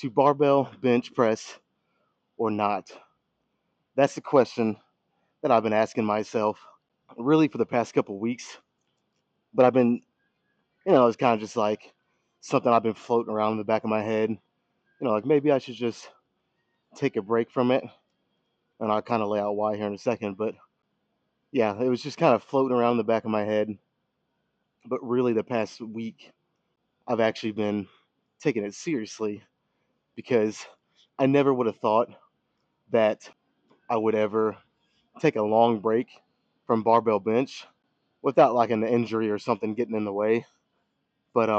to barbell bench press or not? That's the question that I've been asking myself really for the past couple weeks. But I've been, it's kind of just like something I've been floating around in the back of my head. Like maybe I should just take a break from it. And I'll kind of lay out why here in a second. But yeah, it was just kind of floating around in the back of my head. But really, the past week, I've actually been taking it seriously because I never would have thought that I would ever take a long break from barbell bench without like an injury or something getting in the way. But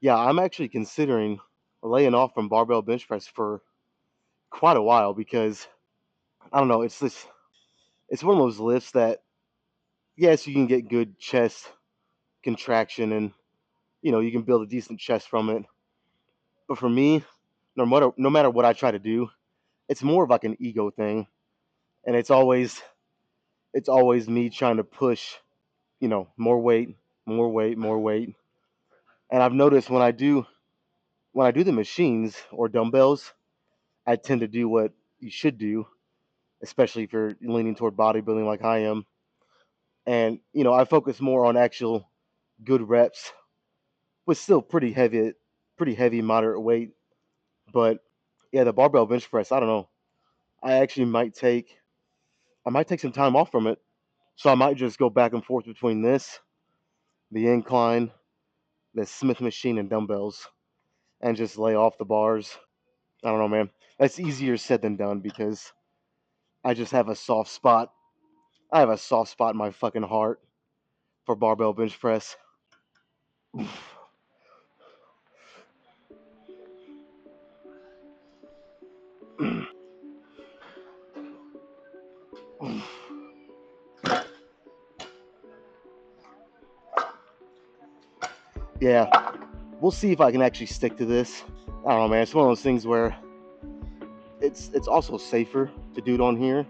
yeah, I'm actually considering laying off from barbell bench press for quite a while because I don't know, it's one of those lifts that yes, you can get good chest contraction and you can build a decent chest from it. But for me, no matter what I try to do, it's more of like an ego thing, and it's always me trying to push, more weight, more weight, more weight. And I've noticed when I do the machines or dumbbells, I tend to do what you should do, especially if you're leaning toward bodybuilding like I am. And I focus more on actual good reps with still pretty heavy moderate weight. But yeah, the barbell bench press, I don't know. I actually I might take some time off from it. So I might just go back and forth between this, the incline, the Smith machine, and dumbbells, and just lay off the bars. I don't know, man. That's easier said than done because I just have a soft spot. I have a soft spot in my fucking heart for barbell bench press. Yeah, we'll see if I can actually stick to this. I don't know, man. It's one of those things where it's also safer to do it on here,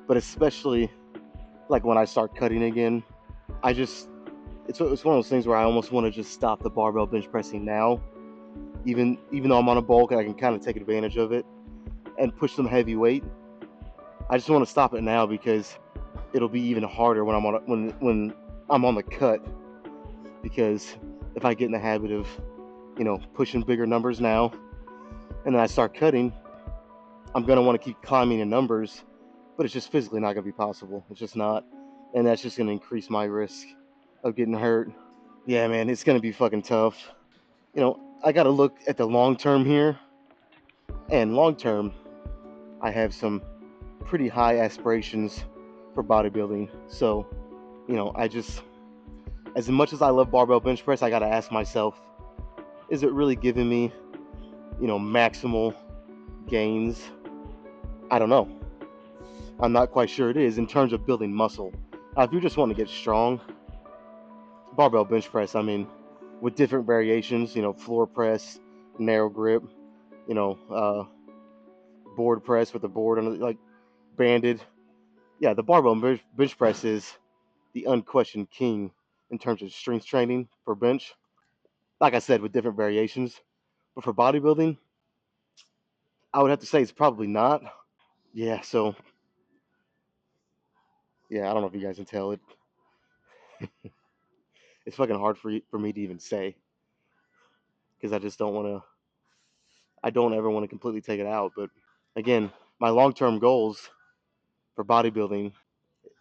but especially like when I start cutting again, I just it's one of those things where I almost want to just stop the barbell bench pressing now, even though I'm on a bulk and I can kind of take advantage of it and push some heavy weight. I just want to stop it now because it'll be even harder when I'm on the cut, because if I get in the habit of pushing bigger numbers now and then I start cutting, I'm gonna want to keep climbing in numbers, but it's just physically not gonna be possible. It's just not, and that's just gonna increase my risk of getting hurt. Yeah, man, it's gonna be fucking tough. I gotta look at the long term here, and long term, I have some pretty high aspirations for bodybuilding. So, I just, as much as I love barbell bench press, I gotta ask myself, is it really giving me, maximal gains? I don't know. I'm not quite sure it is in terms of building muscle. If you just want to get strong, barbell bench press, I mean, with different variations, floor press, narrow grip, you know, uh, board press with the board on like banded. Yeah, the barbell bench press is the unquestioned king in terms of strength training for bench. Like I said, with different variations. But for bodybuilding, I would have to say it's probably not. Yeah, so yeah, I don't know if you guys can tell it. It's fucking hard for me to even say because I just don't want to. I don't ever want to completely take it out. But again, my long term goals for bodybuilding,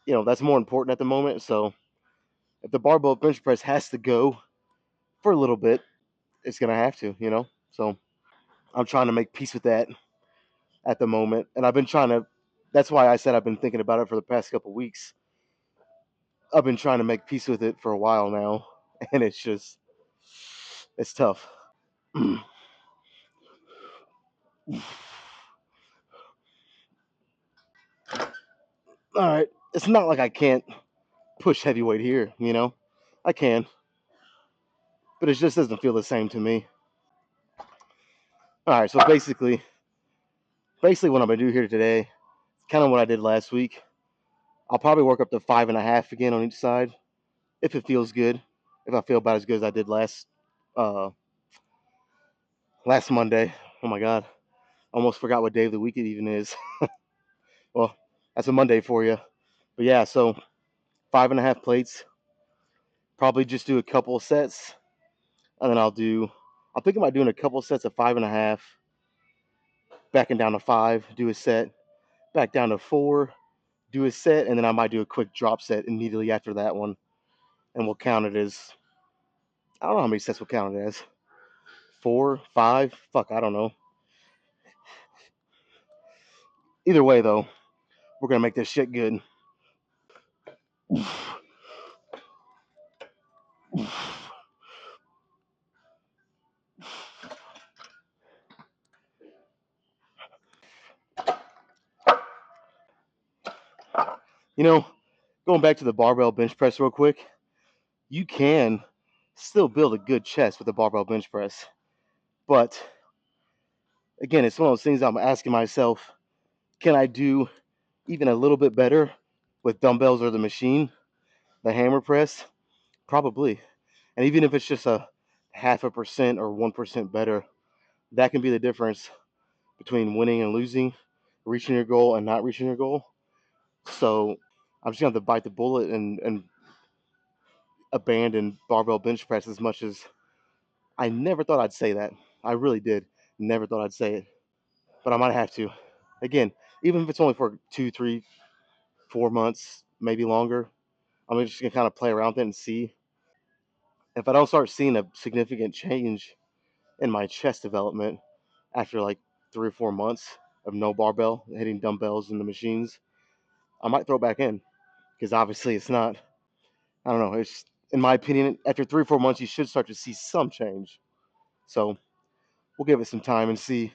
that's more important at the moment. So if the barbell bench press has to go for a little bit, it's gonna have to. So I'm trying to make peace with that at the moment, and I've been trying to. That's why I said I've been thinking about it for the past couple weeks. I've been trying to make peace with it for a while now, and it's tough. All right, it's not like I can't push heavyweight here. I can, but it just doesn't feel the same to me. All right, so basically what I'm gonna do here today, kind of what I did last week. I'll probably work up to 5.5 again on each side if it feels good. If I feel about as good as I did uh last Monday. Oh my God, almost forgot what day of the week it even is. Well, that's a Monday for you. But yeah, so 5.5 plates. Probably just do a couple of sets, and then I'll think about doing a couple of sets of 5.5, backing down to 5, do a set, back down to 4, do a set, and then I might do a quick drop set immediately after that one, and we'll count it as, I don't know how many sets we'll count it as. 4, 5, fuck, I don't know. Either way, though, we're gonna make this shit good. You know, going back to the barbell bench press real quick, you can still build a good chest with the barbell bench press. But again, it's one of those things I'm asking myself, can I do even a little bit better with dumbbells or the machine, the hammer press? Probably. And even if it's just a 0.5% or 1% better, that can be the difference between winning and losing, reaching your goal and not reaching your goal. So I'm just gonna have to bite the bullet and abandon barbell bench press as much as I never thought I'd say that. I really did. Never thought I'd say it. But I might have to. Again, even if it's only for 2, 3, 4 months, maybe longer, I'm just gonna kind of play around with it and see. If I don't start seeing a significant change in my chest development after like 3 or 4 months of no barbell, hitting dumbbells and the machines, I might throw it back in because obviously it's not. I don't know. It's in my opinion, after 3 or 4 months, you should start to see some change. So we'll give it some time and see.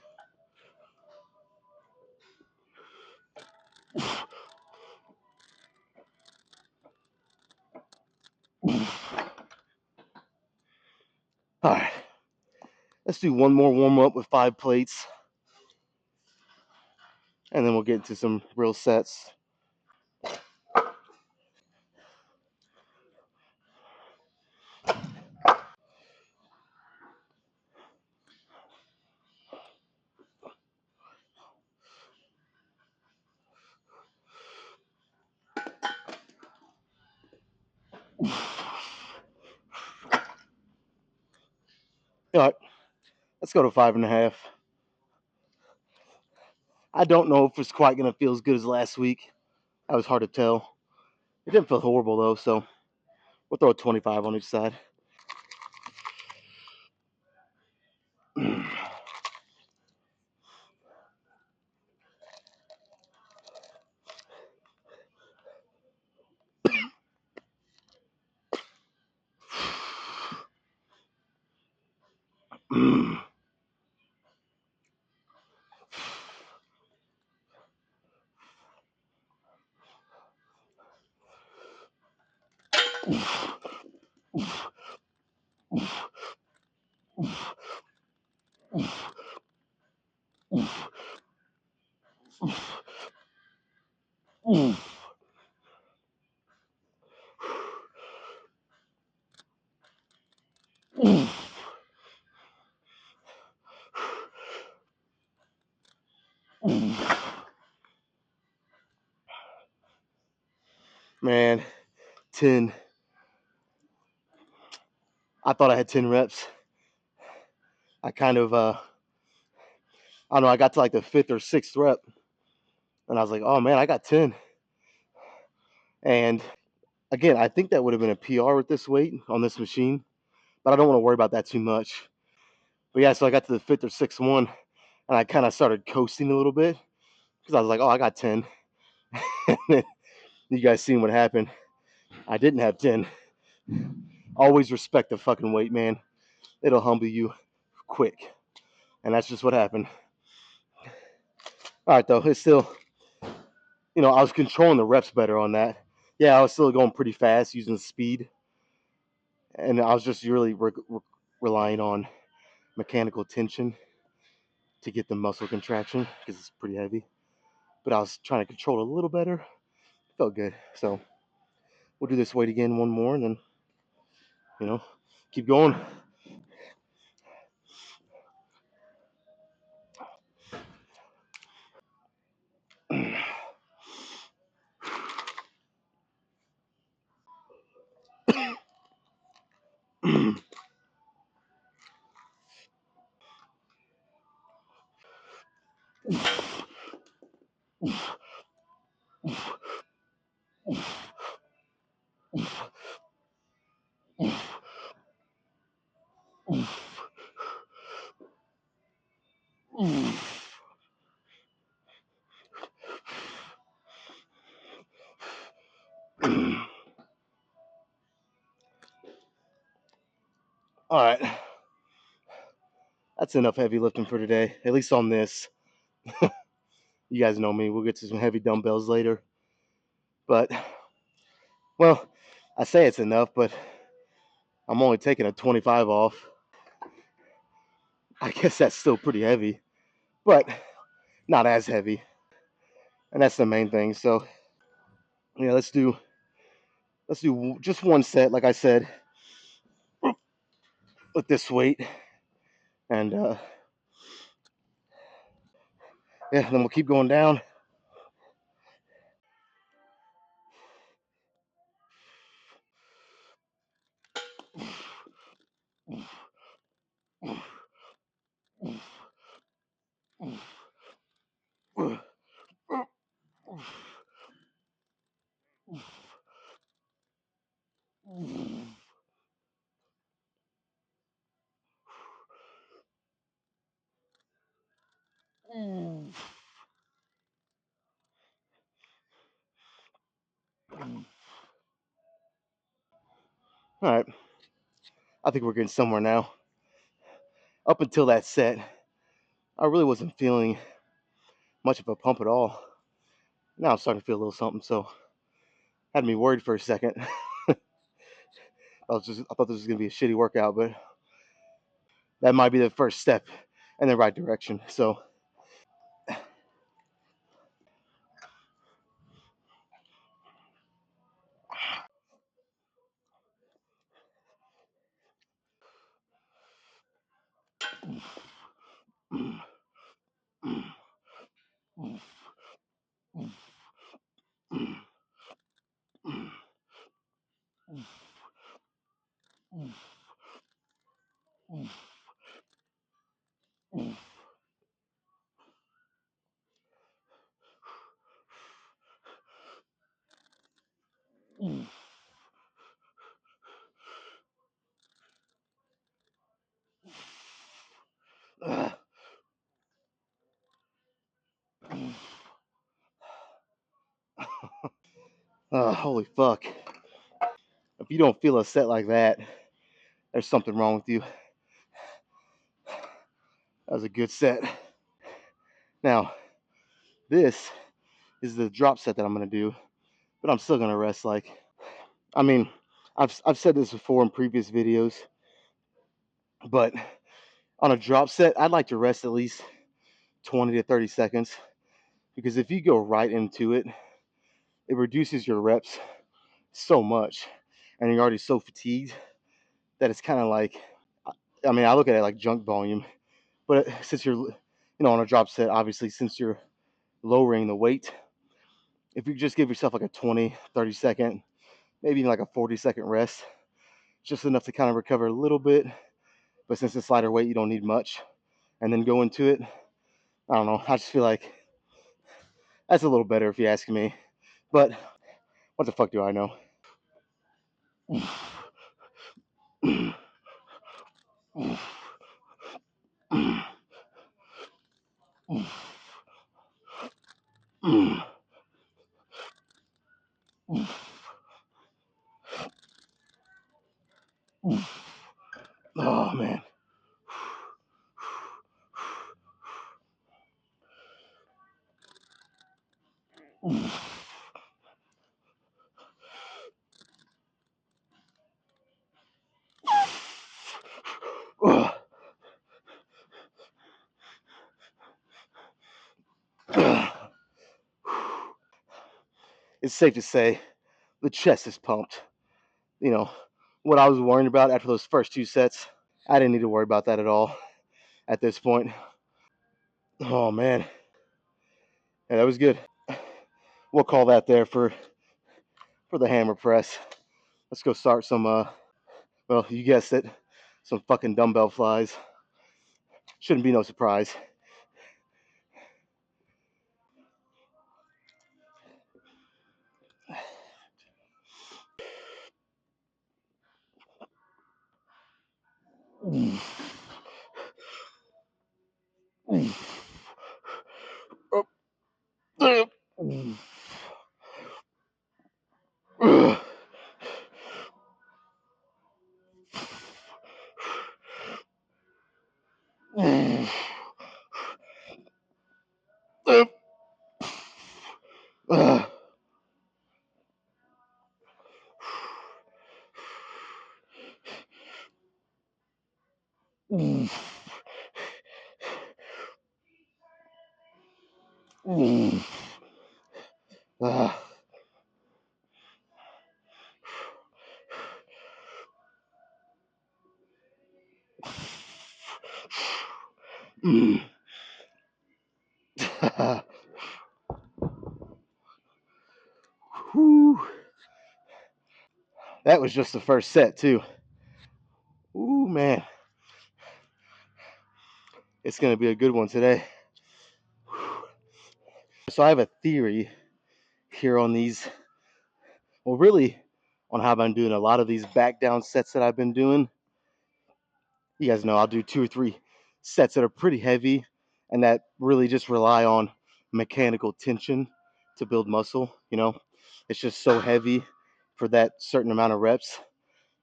All right, let's do one more warm up with 5 plates, and then we'll get into some real sets. All right, let's go to 5.5. I don't know if it's quite gonna feel as good as last week. That was hard to tell. It didn't feel horrible though, so we'll throw a 25 on each side. Man, 10. I thought I had 10 reps. I kind of, I don't know, I got to like the 5th or 6th rep, and I was like, oh man, I got 10. And again, I think that would have been a PR with this weight on this machine, but I don't want to worry about that too much. But yeah, so I got to the 5th or 6th one, and I kind of started coasting a little bit because I was like, oh, I got 10. And then you guys seen what happened. I didn't have 10. Always respect the fucking weight, man. It'll humble you quick. And that's just what happened. All right, though, it's still, I was controlling the reps better on that. Yeah, I was still going pretty fast using speed. And I was just really relying on mechanical tension to get the muscle contraction because it's pretty heavy. But I was trying to control it a little better. Felt good. So we'll do this weight again one more and then, keep going. All right, that's enough heavy lifting for today, at least on this. You guys know me, we'll get to some heavy dumbbells later. But, well, I say it's enough, but I'm only taking a 25 off. I guess that's still pretty heavy, but not as heavy. And that's the main thing. So, yeah, let's do just one set, like I said, with this weight. And yeah, then we'll keep going down. All right, I think we're getting somewhere now. Up until that set, I really wasn't feeling much of a pump at all. Now I'm starting to feel a little something, so had me worried for a second. I thought this was gonna be a shitty workout, but that might be the first step in the right direction. So holy fuck. If you don't feel a set like that, there's something wrong with you. That was a good set. Now, this is the drop set that I'm gonna do, but I'm still gonna rest. I mean, I've said this before in previous videos, but on a drop set, I'd like to rest at least 20 to 30 seconds because if you go right into it, it reduces your reps so much, and you're already so fatigued that it's kind of like, I mean, I look at it like junk volume, but since you're, on a drop set, obviously, since you're lowering the weight, if you just give yourself like a 20, 30-second, maybe even like a 40-second rest, just enough to kind of recover a little bit. But since it's lighter weight, you don't need much. And then go into it. I don't know. I just feel like that's a little better if you ask me. But what the fuck do I know? Oh, man. It's safe to say the chest is pumped. You know, what I was worrying about after those first two sets, I didn't need to worry about that at all at this point. Oh, man. Yeah, that was good. We'll call that there for the hammer press. Let's go start some, well, you guessed it, some fucking dumbbell flies. Shouldn't be no surprise. Whew. That was just the first set too. Ooh man, it's gonna be a good one today. So I have a theory here on these. Well, really, on how I've been doing a lot of these back down sets that I've been doing. You guys know I'll do 2 or 3 sets that are pretty heavy and that really just rely on mechanical tension to build muscle. It's just so heavy for that certain amount of reps,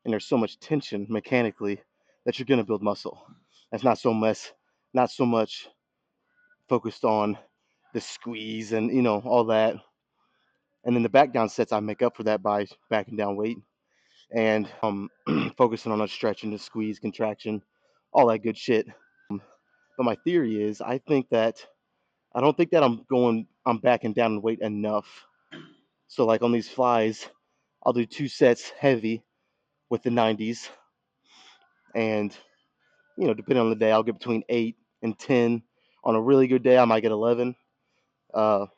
and there's so much tension mechanically that you're gonna build muscle. That's not so much focused on the squeeze and all that. And then the back down sets I make up for that by backing down weight and focusing on a stretch and the squeeze, contraction, all that good shit. But my theory is I don't think that I'm backing down in weight enough. So like on these flies, I'll do 2 sets heavy with the 90s, and depending on the day, I'll get between 8 and 10. On a really good day, I might get 11, and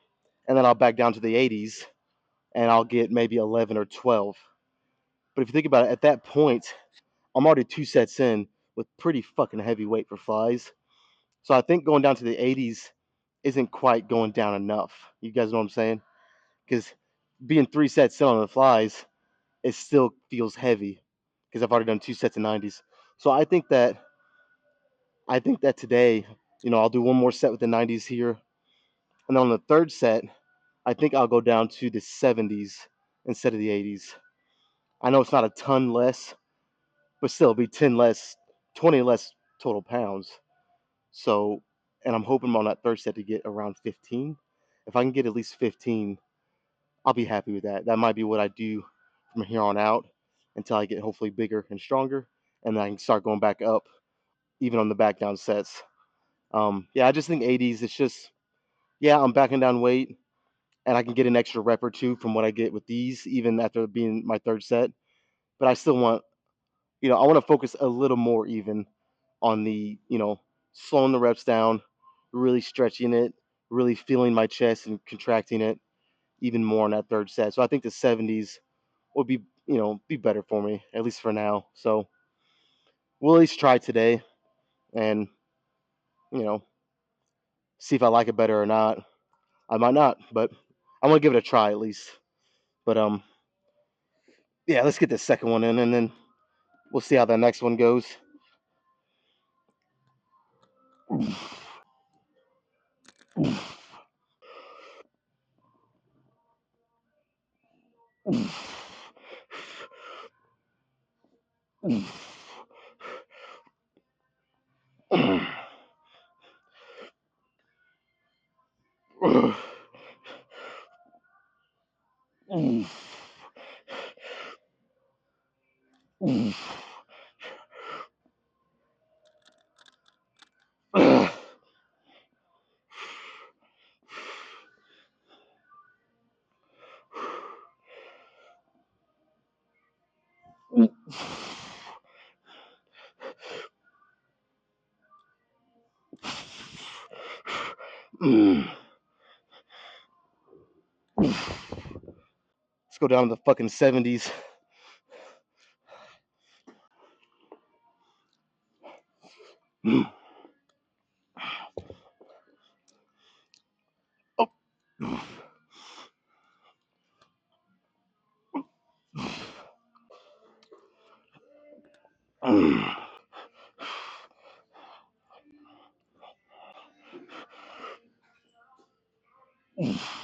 then I'll back down to the 80s, and I'll get maybe 11 or 12. But if you think about it, at that point, I'm already 2 sets in with pretty fucking heavy weight for flies. So I think going down to the 80s isn't quite going down enough. You guys know what I'm saying? Because being 3 sets in on the flies, it still feels heavy because I've already done 2 sets of 90s. So I think that today, I'll do one more set with the 90s here, and then on the third set, I think I'll go down to the 70s instead of the 80s. I know it's not a ton less, but still, it'll be 10 less, 20 less total pounds. So, and I'm hoping on that third set to get around 15. If I can get at least 15, I'll be happy with that. That might be what I do from here on out until I get hopefully bigger and stronger, and then I can start going back up, even on the back down sets. Yeah, I just think 80s. It's just yeah, I'm backing down weight, and I can get an extra rep or two from what I get with these, even after being my third set. But I still want, I want to focus a little more even on the, slowing the reps down, really stretching it, really feeling my chest and contracting it even more in that third set. So I think the 70s would be better for me, at least for now. So we'll at least try today and, you know, see if I like it better or not. I might not, but I'm gonna give it a try at least. But yeah, let's get the second one in, and then we'll see how the next one goes. Let's go down to the fucking 70s. Ah.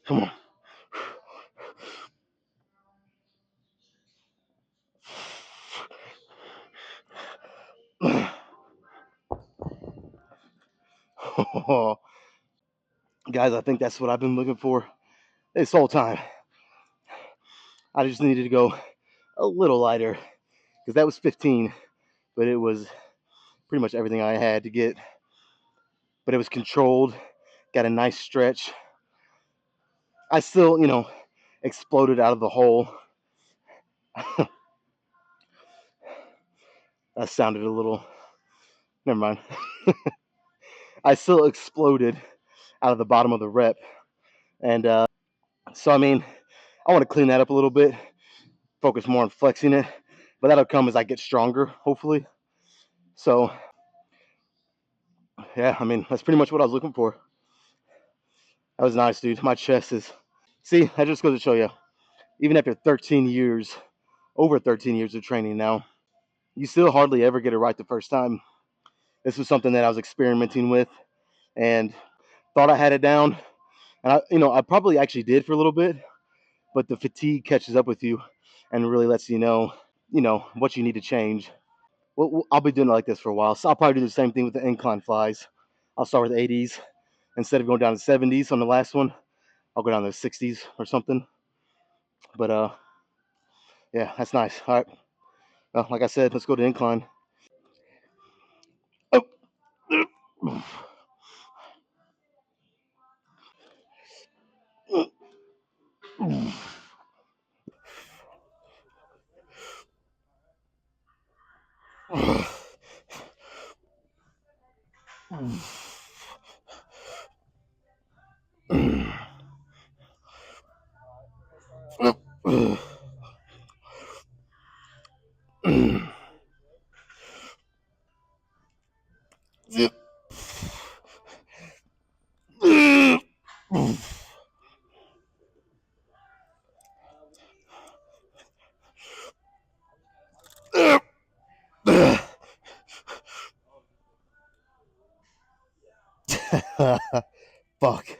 Come on. Guys, I think that's what I've been looking for this whole time. I just needed to go a little lighter because that was 15, but it was pretty much everything I had to get. But it was controlled, got a nice stretch. I still, exploded out of the hole. That sounded a little, never mind. I still exploded out of the bottom of the rep. And so, I mean, I want to clean that up a little bit, focus more on flexing it. But that'll come as I get stronger, hopefully. So, yeah, I mean, that's pretty much what I was looking for. That was nice, dude. My chest is. See, that just goes to show you, even after 13 years, over 13 years of training now, you still hardly ever get it right the first time. This was something that I was experimenting with and thought I had it down. And I probably actually did for a little bit, but the fatigue catches up with you and really lets what you need to change. Well, I'll be doing it like this for a while. So I'll probably do the same thing with the incline flies. I'll start with 80s. Instead of going down to 70s on the last one, I'll go down to 60s or something. But yeah, that's nice. All right. Well, like I said, let's go to incline. Oh. Fuck.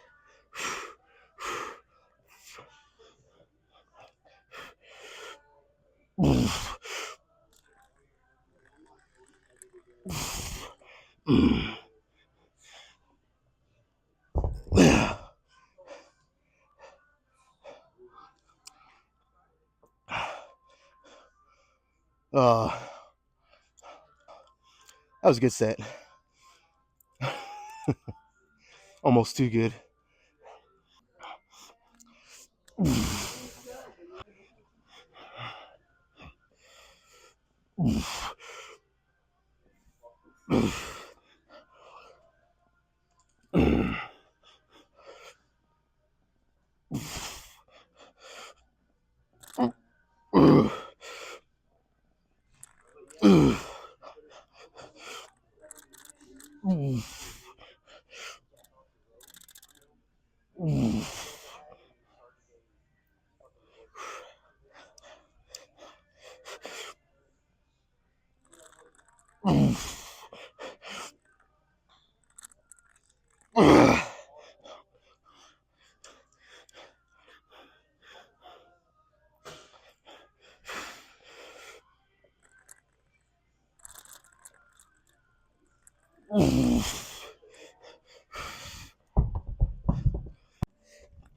Uh, that was a good set. Almost too good.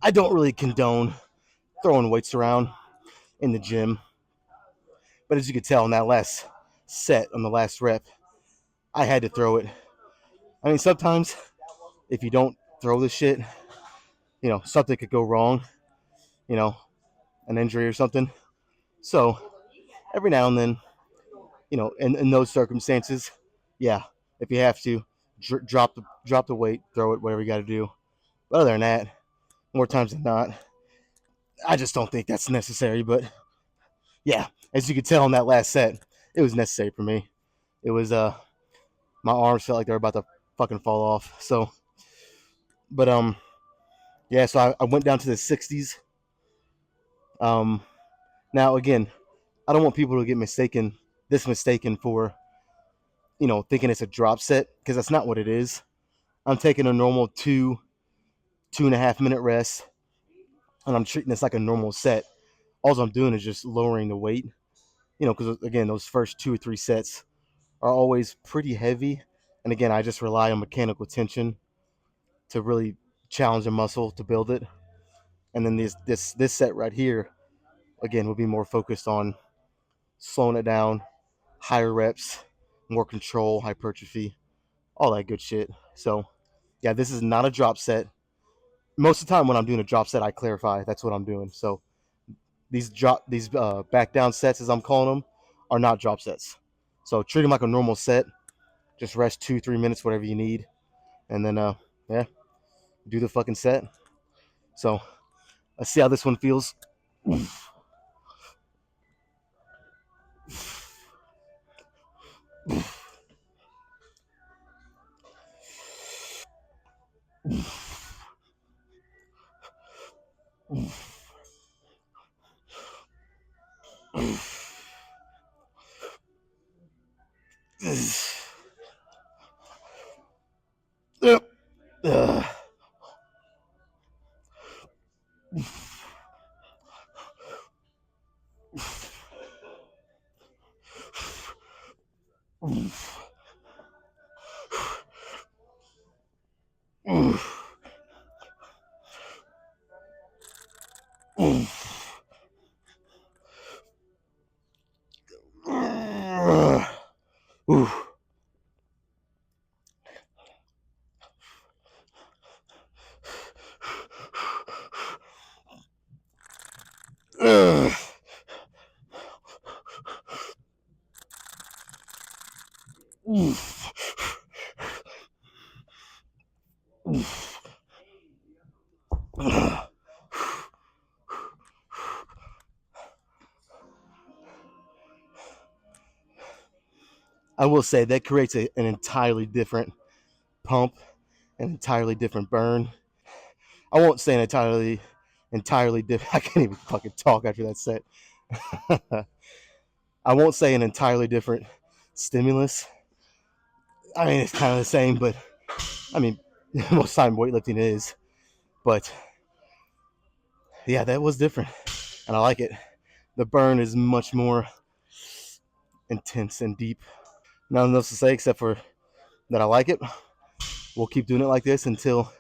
I don't really condone throwing weights around in the gym, but as you could tell in that last set, on the last rep, I had to throw it. I mean, sometimes if you don't throw the shit, something could go wrong, you know, an injury or something. So every now and then, in those circumstances, yeah, if you have to, drop the weight, throw it, whatever you got to do. But other than that, more times than not, I just don't think that's necessary. But yeah, as you could tell in that last set, it was necessary for me. It was my arms felt like they were about to fucking fall off. So, but yeah, so I went down to the 60s. Um, Now again, I don't want people to get mistaken for thinking it's a drop set, because that's not what it is. I'm taking a normal 2.5 minute rest, and I'm treating this like a normal set. All I'm doing is just lowering the weight, because again, those first 2 or 3 sets are always pretty heavy, and again, I just rely on mechanical tension to really challenge a muscle to build it. And then this set right here, again, will be more focused on slowing it down, higher reps, more control, hypertrophy, all that good shit. So yeah, this is not a drop set. Most of the time when I'm doing a drop set, I clarify that's what I'm doing. So these back down sets, as I'm calling them, are not drop sets. So treat them like a normal set. Just rest 2-3 minutes, whatever you need, and then yeah, do the fucking set. So let's see how this one feels. I will say that creates an entirely different pump, an entirely different burn. I won't say an entirely different. I can't even fucking talk after that set. I won't say an entirely different stimulus. I mean, it's kind of the same, but I mean, most time weightlifting is. But yeah, that was different, and I like it. The burn is much more intense and deep. Nothing else to say except for that I like it. We'll keep doing it like this until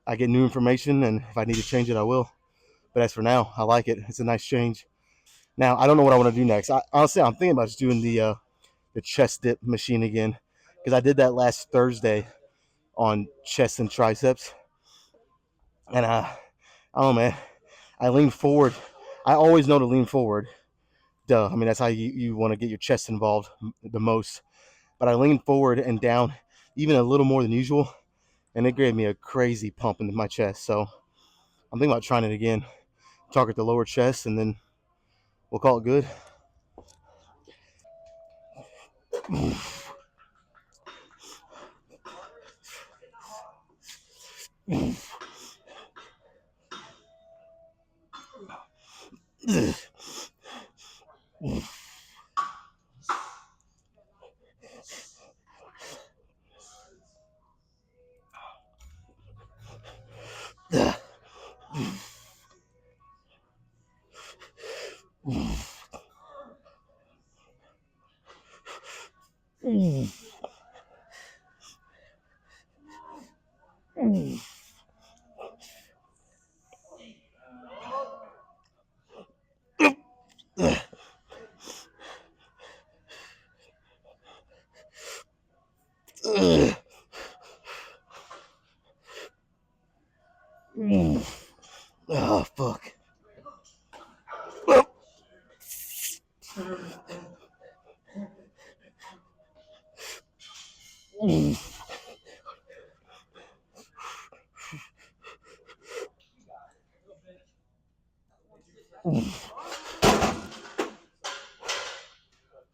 I get new information, and if I need to change it, I will. But as for now, I like it. It's a nice change. Now, I don't know what I want to do next. Honestly, I'm thinking about just doing the chest dip machine again, because I did that last Thursday on chest and triceps, and I don't know, man. I leaned forward. I always know to lean forward. Duh. I mean, that's how you want to get your chest involved the most. But I leaned forward and down even a little more than usual, and it gave me a crazy pump into my chest. So I'm thinking about trying it again. Target the lower chest, and then we'll call it good. Oh, fuck.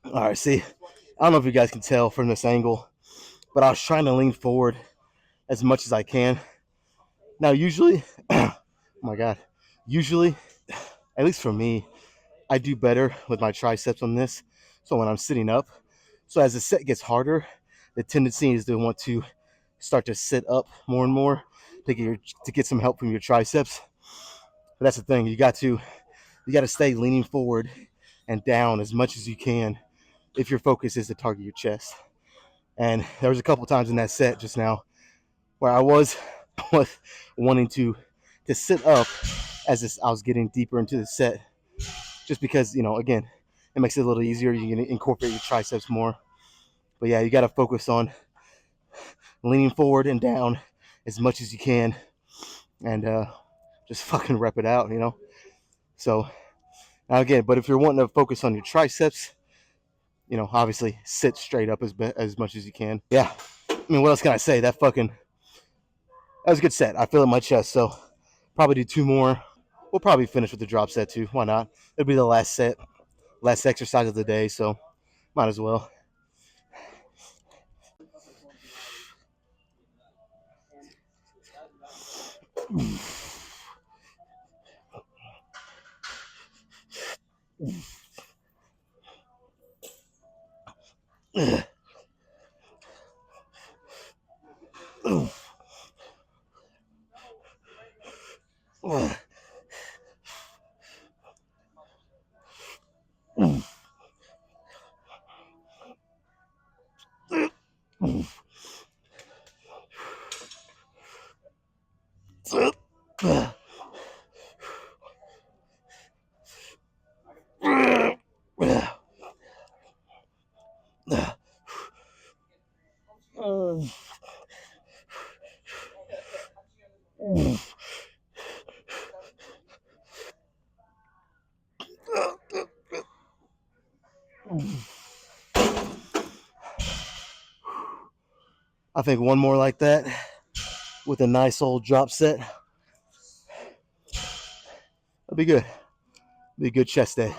All right, see, I don't know if you guys can tell from this angle, but I was trying to lean forward as much as I can. Now, usually, oh my God, usually, at least for me, I do better with my triceps on this. So when I'm sitting up, so as the set gets harder, the tendency is to want to start to sit up more and more to get some help from your triceps. But that's the thing, you got to stay leaning forward and down as much as you can if your focus is to target your chest. And there was a couple times in that set just now where I was wanting to sit up as I was getting deeper into the set, just because again, it makes it a little easier. You can incorporate your triceps more. But yeah, you got to focus on leaning forward and down as much as you can, and just fucking rep it out. So now again, but if you're wanting to focus on your triceps, obviously sit straight up as much as you can. Yeah, I mean, what else can I say? That was a good set. I feel it in my chest, so probably do two more. We'll probably finish with the drop set too. Why not? It'll be the last set, last exercise of the day, so might as well. I think one more like that with a nice old drop set. That'll be good. Be a good chest day.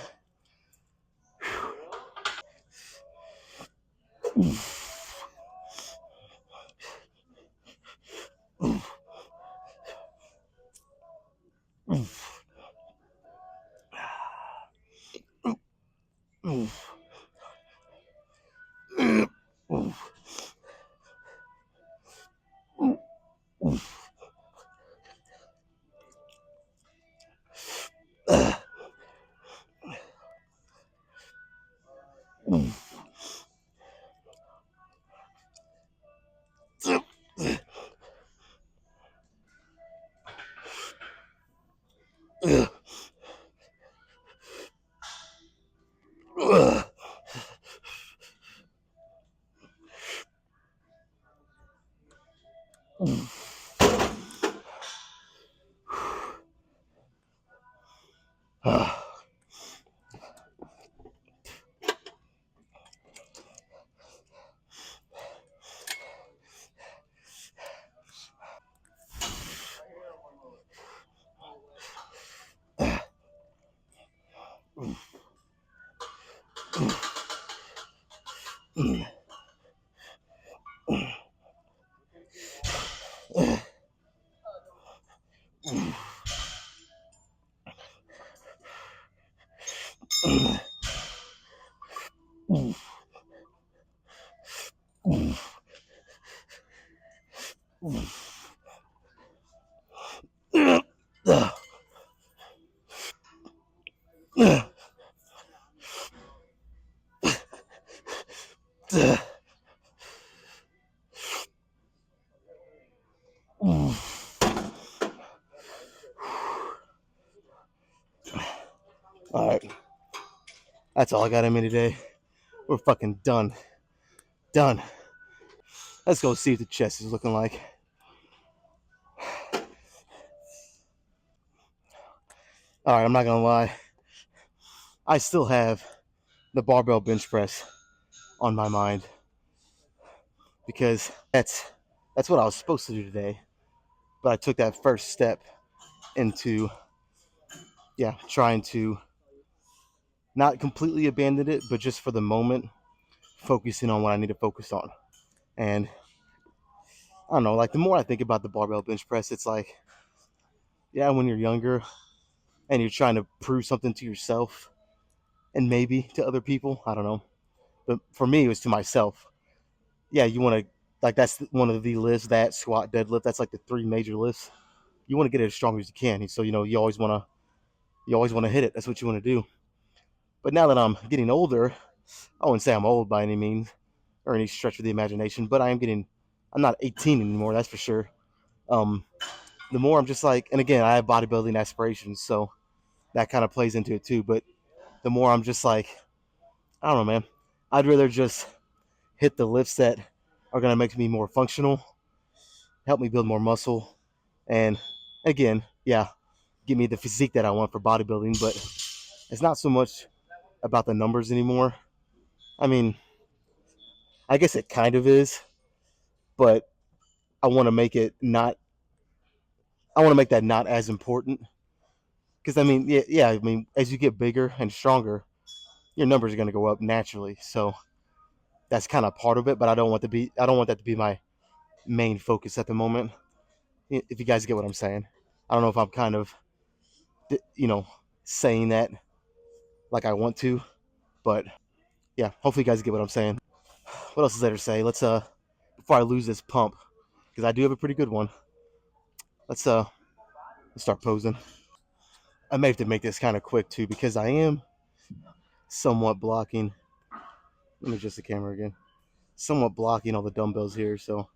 All right, that's all I got in me today. We're fucking done. Done. Let's go see what the chest is looking like. All right, I'm not gonna lie. I still have the barbell bench press on my mind because that's what I was supposed to do today. But I took that first step into trying to not completely abandon it, but just for the moment, focusing on what I need to focus on. And I don't know, like the more I think about the barbell bench press, it's like, yeah, when you're younger and you're trying to prove something to yourself and maybe to other people, I don't know. But for me, it was to myself. Yeah, you want to, like, that's one of the lifts, that squat, deadlift. That's like the three major lifts. You want to get it as strong as you can. So, you always want to hit it. That's what you want to do. But now that I'm getting older, I wouldn't say I'm old by any means or any stretch of the imagination, but I'm not 18 anymore. That's for sure. Um, the more I'm just like, and again, I have bodybuilding aspirations, so that kind of plays into it too. But the more I'm just like, I don't know, man. I'd rather just hit the lifts that are going to make me more functional, help me build more muscle, and again, yeah, give me the physique that I want for bodybuilding. But it's not so much about the numbers anymore. I mean, I guess it kind of is, but I want to make it not. I want to make that not as important because I mean, yeah. I mean, as you get bigger and stronger, your numbers are going to go up naturally. So that's kind of part of it. But I don't want to be. I don't want that to be my main focus at the moment. If you guys get what I'm saying, I don't know if I'm kind of, saying that like I want to, but yeah. Hopefully, you guys get what I'm saying. What else is there to say? Let's before I lose this pump, because I do have a pretty good one. Let's start posing. I may have to make this kind of quick too because I am somewhat blocking. Let me adjust the camera again. Somewhat blocking all the dumbbells here. So,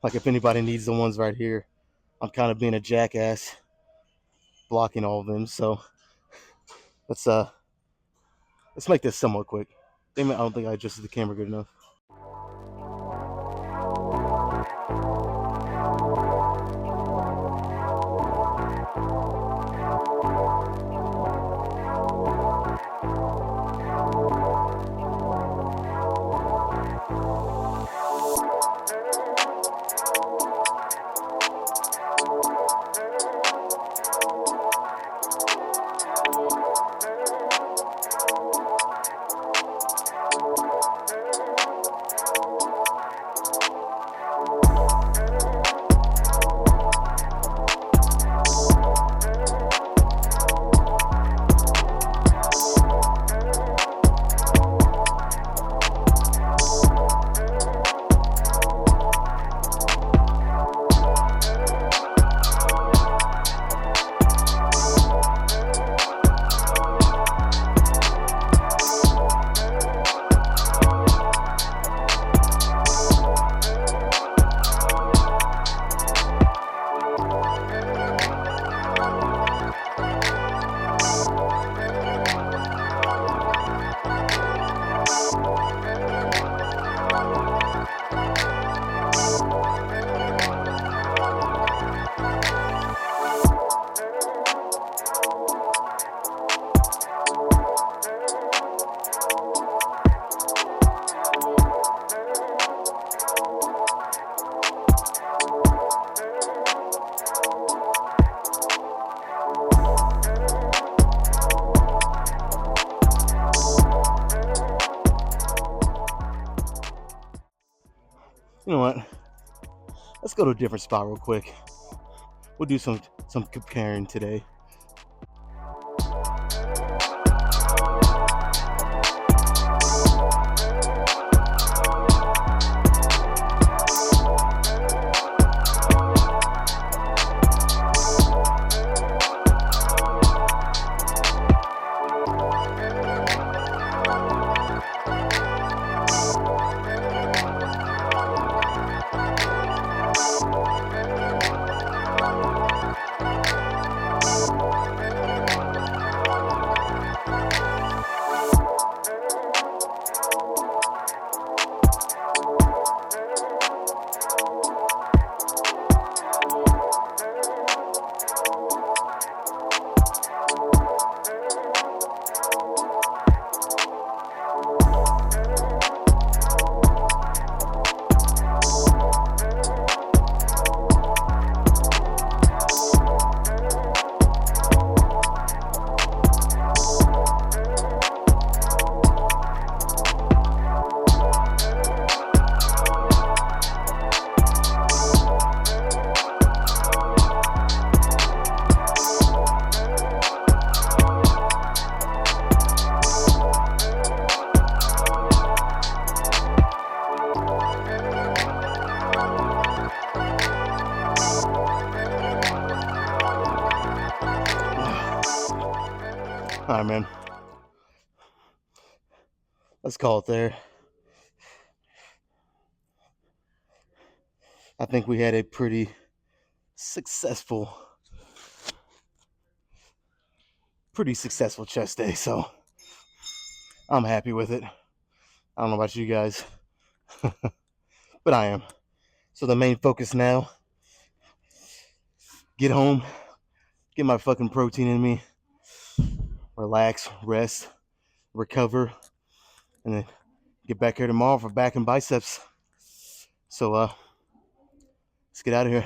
like, if anybody needs the ones right here, I'm kind of being a jackass blocking all of them. So let's uh let's make this somewhat quick. Damn it, I don't think I adjusted the camera good enough. You know what? Let's go to a different spot real quick. We'll do some comparing today. All right, man. Let's call it there. I think we had a pretty successful chest day, so I'm happy with it. I don't know about you guys, but I am. So the main focus now, get home, get my fucking protein in me, relax, rest, recover, and then get back here tomorrow for back and biceps. So let's get out of here.